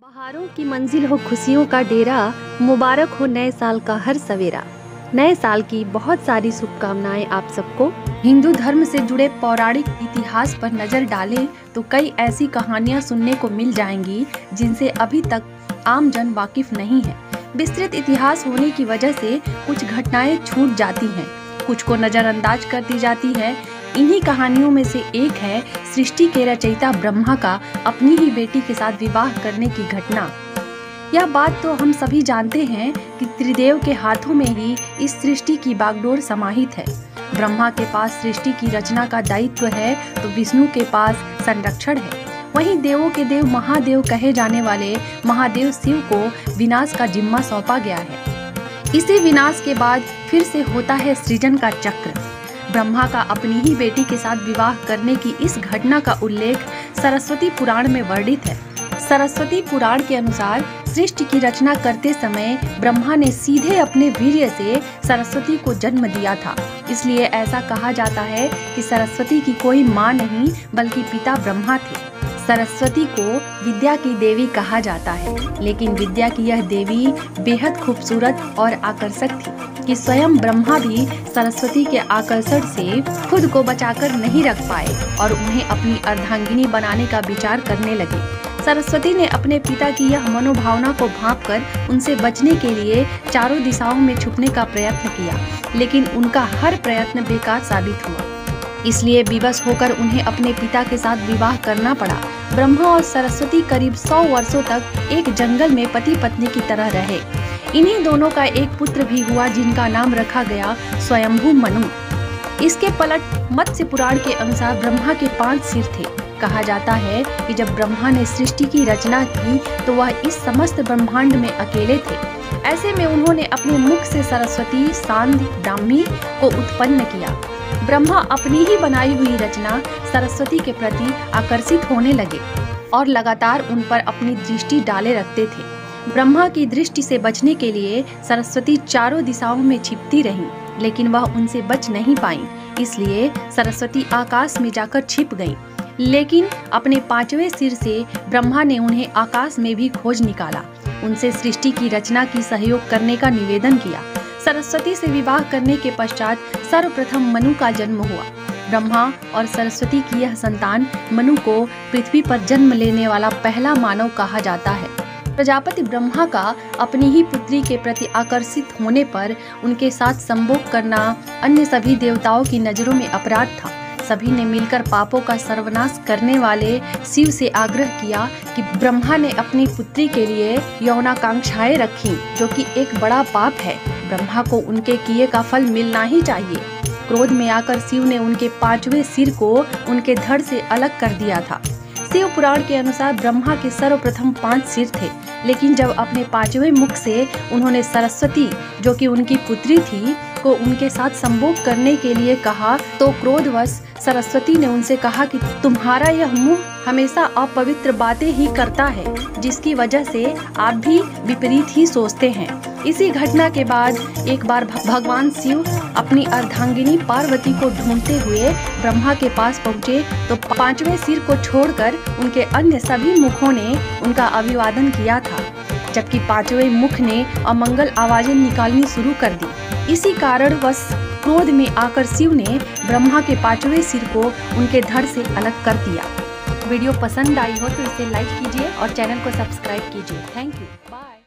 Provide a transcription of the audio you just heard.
बहारों की मंजिल हो खुशियों का डेरा, मुबारक हो नए साल का हर सवेरा। नए साल की बहुत सारी शुभकामनाएं आप सबको। हिंदू धर्म से जुड़े पौराणिक इतिहास पर नजर डालें तो कई ऐसी कहानियां सुनने को मिल जाएंगी जिनसे अभी तक आम जन वाकिफ नहीं है। विस्तृत इतिहास होने की वजह से कुछ घटनाएं छूट जाती हैं, कुछ को नजरअंदाज कर दी जाती है। इन्हीं कहानियों में से एक है सृष्टि के रचयिता ब्रह्मा का अपनी ही बेटी के साथ विवाह करने की घटना। यह बात तो हम सभी जानते हैं कि त्रिदेव के हाथों में ही इस सृष्टि की बागडोर समाहित है। ब्रह्मा के पास सृष्टि की रचना का दायित्व है तो विष्णु के पास संरक्षण है। वहीं देवों के देव महादेव कहे जाने वाले महादेव शिव को विनाश का जिम्मा सौंपा गया है। इसी विनाश के बाद फिर से होता है सृजन का चक्र। ब्रह्मा का अपनी ही बेटी के साथ विवाह करने की इस घटना का उल्लेख सरस्वती पुराण में वर्णित है। सरस्वती पुराण के अनुसार सृष्टि की रचना करते समय ब्रह्मा ने सीधे अपने वीर्य से सरस्वती को जन्म दिया था। इसलिए ऐसा कहा जाता है कि सरस्वती की कोई माँ नहीं बल्कि पिता ब्रह्मा थे। सरस्वती को विद्या की देवी कहा जाता है, लेकिन विद्या की यह देवी बेहद खूबसूरत और आकर्षक थी कि स्वयं ब्रह्मा भी सरस्वती के आकर्षण से खुद को बचाकर नहीं रख पाए और उन्हें अपनी अर्धांगिनी बनाने का विचार करने लगे। सरस्वती ने अपने पिता की यह मनोभावना को भांपकर उनसे बचने के लिए चारों दिशाओं में छुपने का प्रयत्न किया, लेकिन उनका हर प्रयत्न बेकार साबित हुआ। इसलिए विवश होकर उन्हें अपने पिता के साथ विवाह करना पड़ा। ब्रह्मा और सरस्वती करीब 100 वर्षों तक एक जंगल में पति पत्नी की तरह रहे। इन्हीं दोनों का एक पुत्र भी हुआ जिनका नाम रखा गया स्वयंभू मनु। इसके पलट मत्स्य पुराण के अनुसार ब्रह्मा के 5 सिर थे। कहा जाता है कि जब ब्रह्मा ने सृष्टि की रचना की तो वह इस समस्त ब्रह्मांड में अकेले थे। ऐसे में उन्होंने अपने मुख से सरस्वती, सांध्य, ब्राह्मी को उत्पन्न किया। ब्रह्मा अपनी ही बनाई हुई रचना सरस्वती के प्रति आकर्षित होने लगे और लगातार उन पर अपनी दृष्टि डाले रखते थे। ब्रह्मा की दृष्टि से बचने के लिए सरस्वती चारों दिशाओं में छिपती रहीं, लेकिन वह उनसे बच नहीं पाईं। इसलिए सरस्वती आकाश में जाकर छिप गईं। लेकिन अपने 5वें सिर से ब्रह्मा ने उन्हें आकाश में भी खोज निकाला। उनसे सृष्टि की रचना की सहयोग करने का निवेदन किया। सरस्वती से विवाह करने के पश्चात सर्वप्रथम मनु का जन्म हुआ। ब्रह्मा और सरस्वती की यह संतान मनु को पृथ्वी पर जन्म लेने वाला पहला मानव कहा जाता है। प्रजापति ब्रह्मा का अपनी ही पुत्री के प्रति आकर्षित होने पर उनके साथ संभोग करना अन्य सभी देवताओं की नजरों में अपराध था। सभी ने मिलकर पापों का सर्वनाश करने वाले शिव से आग्रह किया कि ब्रह्मा ने अपनी पुत्री के लिए यौनाकांक्षाएं रखी, जो कि एक बड़ा पाप है। ब्रह्मा को उनके किए का फल मिलना ही चाहिए। क्रोध में आकर शिव ने उनके 5वें सिर को उनके धड़ से अलग कर दिया था। शिव पुराण के अनुसार ब्रह्मा के सर्वप्रथम 5 सिर थे, लेकिन जब अपने 5वें मुख से उन्होंने सरस्वती, जो कि उनकी पुत्री थी, को उनके साथ संभोग करने के लिए कहा तो क्रोधवश सरस्वती ने उनसे कहा कि तुम्हारा यह मुंह हमेशा अपवित्र बातें ही करता है, जिसकी वजह से आप भी विपरीत ही सोचते हैं। इसी घटना के बाद एक बार भगवान शिव अपनी अर्धांगिनी पार्वती को ढूंढते हुए ब्रह्मा के पास पहुँचे तो 5वें सिर को छोड़कर उनके अन्य सभी मुखों ने उनका अभिवादन किया था, जबकि 5वें मुख ने अमंगल आवाजें निकालनी शुरू कर दी। इसी कारणवश क्रोध में आकर शिव ने ब्रह्मा के 5वें सिर को उनके धड़ से अलग कर दिया। वीडियो पसंद आई हो तो इसे लाइक कीजिए और चैनल को सब्सक्राइब कीजिए। Thank you. बाय।